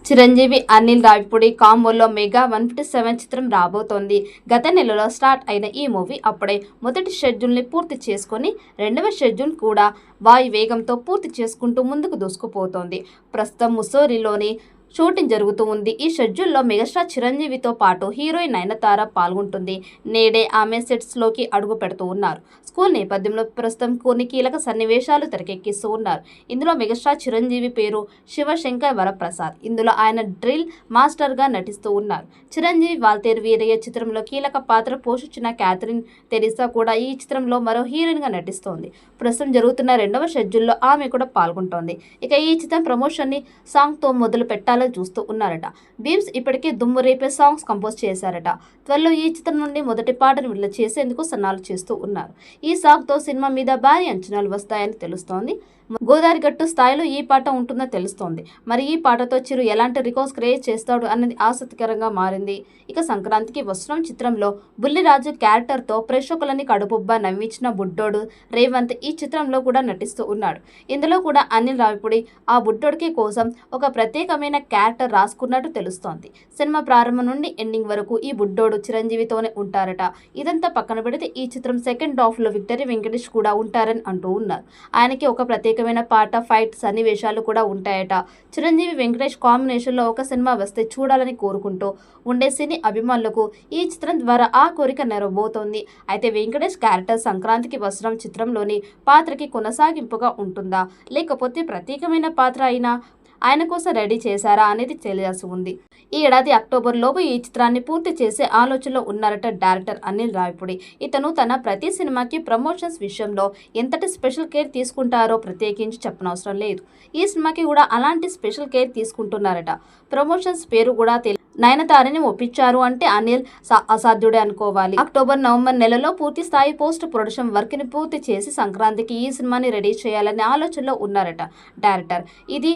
Chiranjeevi Anil Ravipudi కాంబోలో mega 157 చిత్రం రాబోతోంది. గత నెలలో స్టార్ట్ అయిన ఈ మూవీ అప్పుడే మొదటి షెడ్యూల్ని పూర్తి చేసుకొని రెండవ షెడ్యూల్ కూడా వాయు వేగంతో పూర్తి చేసుకుంటూ ముందుకు దూసుకుపోతోంది. ప్రస్తుతం ముస్సోరిలోని షూటింగ్ జరుగుతూ ఉంది. ఈ షెడ్యూల్లో మెగాస్టార్ చిరంజీవితో పాటు హీరోయిన్ నయనతార పాల్గొంటుంది. నేడే ఆమె సెట్స్లోకి అడుగు పెడుతూ ఉన్నారు. స్కూల్ నేపథ్యంలో ప్రస్తుతం కొన్ని కీలక సన్నివేశాలు తెరకెక్కిస్తూ ఉన్నారు. ఇందులో మెగాస్టార్ చిరంజీవి పేరు శివశంకర్ వరప్రసాద్. ఇందులో ఆయన డ్రిల్ మాస్టర్గా నటిస్తూ ఉన్నారు. చిరంజీవి వాల్తేరు వీరయ్య చిత్రంలో కీలక పాత్ర పోషించిన క్యాథరిన్ తెరిసా కూడా ఈ చిత్రంలో మరో హీరోయిన్గా నటిస్తోంది. ప్రస్తుతం జరుగుతున్న రెండవ షెడ్యూల్లో ఆమె కూడా పాల్గొంటోంది. ఇక ఈ చిత్రం ప్రమోషన్ని సాంగ్తో మొదలు పెట్టాలని చూస్తూ ఉన్నారట. బీమ్స్ ఇప్పటికే దుమ్ము రేపే సాంగ్స్ కంపోజ్ చేశారట. త్వరలో ఈ చిత్రం నుండి మొదటి పాటను విడుదల చేసేందుకు సన్నాహాలు చేస్తూ ఉన్నారు. ఈ సాంగ్తో సినిమా మీద భారీ అంచనాలు వస్తాయని తెలుస్తోంది. గోదావరి గట్టు స్థాయిలో ఈ పాట ఉంటుందని తెలుస్తోంది. మరి ఈ పాటతో చిరు ఎలాంటి రికార్డ్స్ క్రియేట్ చేస్తాడు అన్నది ఆసక్తికరంగా మారింది. ఇక సంక్రాంతికి వస్త్రం చిత్రంలో బుల్లిరాజు క్యారెక్టర్తో ప్రేక్షకులని కడుపుబ్బా నవ్వించిన బుడ్డోడు రేవంత్ ఈ చిత్రంలో కూడా నటిస్తూ ఉన్నాడు. ఇందులో కూడా అనిల్ రావిపూడి ఆ బుడ్డోడికి కోసం ఒక ప్రత్యేకమైన క్యారెక్టర్ రాసుకున్నట్టు తెలుస్తోంది. సినిమా ప్రారంభం నుండి ఎండింగ్ వరకు ఈ బుడ్డోడు చిరంజీవితోనే ఉంటారట. ఇదంతా పక్కన పెడితే ఈ చిత్రం సెకండ్ హాఫ్లో విక్టరీ వెంకటేష్ కూడా ఉంటారని అంటూ ఉన్నారు. ఆయనకి ఒక ప్రత్యేకమైన పాట ఫైట్ సన్నివేశాలు కూడా ఉంటాయట. చిరంజీవి వెంకటేష్ కాంబినేషన్లో ఒక సినిమా వస్తే చూడాలని కోరుకుంటూ ఉండే సినీ అభిమానులకు ఈ చిత్రం ద్వారా ఆ కోరిక నెరవేరబోతోంది. అయితే వెంకటేష్ క్యారెక్టర్ సంక్రాంతికి వస్త్రం చిత్రంలోని పాత్రకి కొనసాగింపుగా ఉంటుందా, లేకపోతే ప్రత్యేకమైన పాత్ర అయినా ఆయన కోసం రెడీ చేశారా అనేది తెలియాల్సి ఉంది. ఈ ఏడాది అక్టోబర్ లోపు ఈ చిత్రాన్ని పూర్తి చేసే ఆలోచనలో ఉన్నారట డైరెక్టర్ అనిల్ రావిపూడి. ఇతను తన ప్రతి సినిమాకి ప్రమోషన్స్ విషయంలో ఎంతటి స్పెషల్ కేర్ తీసుకుంటారో ప్రత్యేకించి చెప్పనవసరం లేదు. ఈ సినిమాకి కూడా అలాంటి స్పెషల్ కేర్ తీసుకుంటున్నారట. ప్రమోషన్స్ పేరు కూడా నయనతారని ఒప్పించారు అంటే అనిల్ అసాధ్యుడే అనుకోవాలి. అక్టోబర్ నవంబర్ నెలలో పూర్తి స్థాయి పోస్ట్ ప్రొడక్షన్ వర్క్ ని పూర్తి చేసి సంక్రాంతికి ఈ సినిమాని రెడీ చేయాలనే ఆలోచనలో ఉన్నారట డైరెక్టర్. ఇది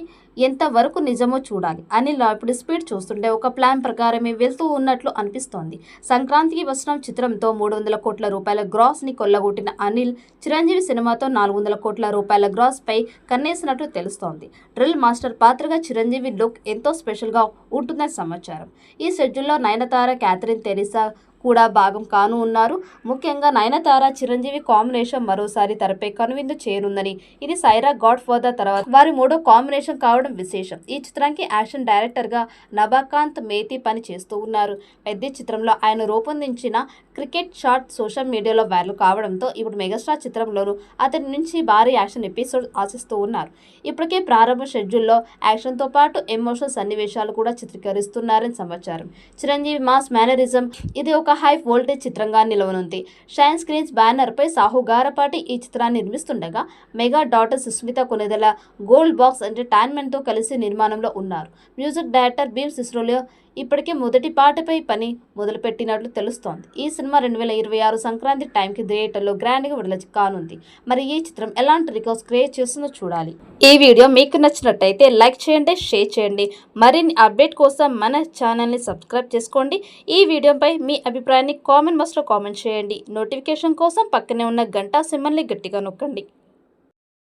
ఎంత వరకు నిజమో చూడాలి. అనిల్ రావిపూడి స్పీడ్ చూస్తుంటే ఒక ప్లాన్ ప్రకారమే వెళ్తూ ఉన్నట్లు అనిపిస్తోంది. సంక్రాంతికి వస్త్రం చిత్రంతో 300 కోట్ల రూపాయల గ్రాస్ ని కొల్లగొట్టిన అనిల్ చిరంజీవి సినిమాతో 400 కోట్ల రూపాయల గ్రాస్ పై కన్నేసినట్లు తెలుస్తోంది. డ్రిల్ మాస్టర్ పాత్రగా చిరంజీవి లుక్ ఎంతో స్పెషల్ గా ఉంటుందని సమాచారం. ఈ షెడ్యూల్లో నయనతార, క్యాథరిన్ తెరిసా కూడా భాగం కాను ఉన్నారు. ముఖ్యంగా నయనతార చిరంజీవి కాంబినేషన్ మరోసారి తెరపై కనువిందు చేయనుందని, ఇది సైరా గాడ్ ఫాదర్ తర్వాత వారి మూడో కాంబినేషన్ కావడం విశేషం. ఈ చిత్రానికి యాక్షన్ డైరెక్టర్ గా నభాకాంత్ మేతి పని చేస్తూ ఉన్నారు. పెద్ద చిత్రంలో ఆయన రూపొందించిన క్రికెట్ షాట్ సోషల్ మీడియాలో వైరల్ కావడంతో ఇప్పుడు మెగాస్టార్ చిత్రంలోనూ అతని నుంచి భారీ యాక్షన్ ఎపిసోడ్ ఆశిస్తూ ఉన్నారు. ఇప్పటికే ప్రారంభ షెడ్యూల్లో యాక్షన్తో పాటు ఎమోషనల్ సన్నివేశాలు కూడా చిత్రీకరిస్తున్నారని సమాచారం. చిరంజీవి మాస్ మేనరిజం ఇది ఒక హై వోల్టేజ్ చిత్రంగా నిలవనుంది. షైన్ స్క్రీన్స్ బ్యానర్ పై సాహు గారపాటి ఈ చిత్రాన్ని నిర్మిస్తుండగా mega daughter Sushmita Konidela Gold Box Entertainment తో కలిసి నిర్మాణంలో ఉన్నారు. మ్యూజిక్ డైరెక్టర్ బీమ్స్ ఇస్రోలో ఇప్పటికే మొదటి పాటపై పని మొదలుపెట్టినట్లు తెలుస్తోంది. ఈ సినిమా 2026 సంక్రాంతి టైంకి థియేటర్లో గ్రాండ్గా విడుదల కానుంది. మరి ఈ చిత్రం ఎలాంటి రికార్డ్స్ క్రియేట్ చేస్తుందో చూడాలి. ఈ వీడియో మీకు నచ్చినట్టయితే లైక్ చేయండి, షేర్ చేయండి. మరిన్ని అప్డేట్ కోసం మన ఛానల్ని సబ్స్క్రైబ్ చేసుకోండి. ఈ వీడియోపై మీ అభిప్రాయాన్ని కామెంట్ బాక్స్లో కామెంట్ చేయండి. నోటిఫికేషన్ కోసం పక్కనే ఉన్న గంట సింబల్ని గట్టిగా నొక్కండి.